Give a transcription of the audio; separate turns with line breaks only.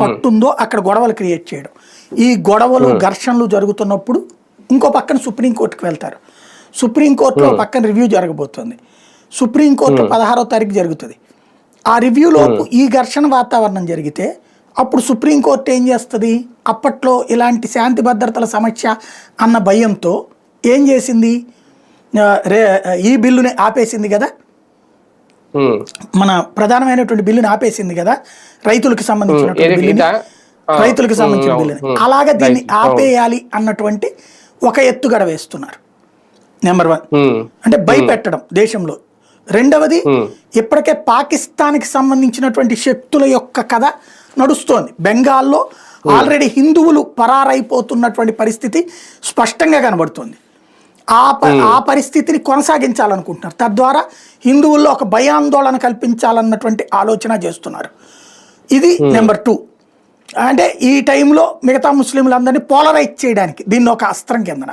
పట్టుందో అక్కడ గొడవలు క్రియేట్ చేయడం. ఈ గొడవలు ఘర్షణలు జరుగుతున్నప్పుడు ఇంకో పక్కన సుప్రీంకోర్టుకు వెళ్తారు. సుప్రీంకోర్టులో పక్కన రివ్యూ జరగబోతుంది. సుప్రీంకోర్టు 16వ తారీఖు జరుగుతుంది. ఆ రివ్యూలోపు ఈ ఘర్షణ వాతావరణం జరిగితే అప్పుడు సుప్రీంకోర్టు ఏం చేస్తుంది? అప్పట్లో ఇలాంటి శాంతి భద్రతల సమస్య అన్న భయంతో ఏం చేసింది? ఈ బిల్లుని ఆపేసింది కదా, మన ప్రధానమైనటువంటి బిల్లుని ఆపేసింది కదా, రైతులకు సంబంధించినటువంటి బిల్లుని, రైతులకు సంబంధించిన బిల్లుని. అలాగా దీన్ని ఆపేయాలి అన్నటువంటి ఒక ఎత్తుగడ వేస్తున్నారు. నెంబర్ 1 అంటే భయపెట్టడం దేశంలో. రెండవది, ఇప్పటికే పాకిస్తాన్కి సంబంధించినటువంటి శక్తుల యొక్క కథ నడుస్తోంది. బెంగాల్లో ఆల్రెడీ హిందువులు పరారైపోతున్నటువంటి పరిస్థితి స్పష్టంగా కనబడుతుంది. ఆ పరిస్థితిని కొనసాగించాలనుకుంటున్నారు. తద్వారా హిందువుల్లో ఒక భయాందోళన కల్పించాలన్నటువంటి ఆలోచన చేస్తున్నారు. ఇది నెంబర్ 2. అంటే ఈ టైంలో మిగతా ముస్లింలందరినీ పోలరైజ్ చేయడానికి దీన్ని ఒక అస్త్రం కిందన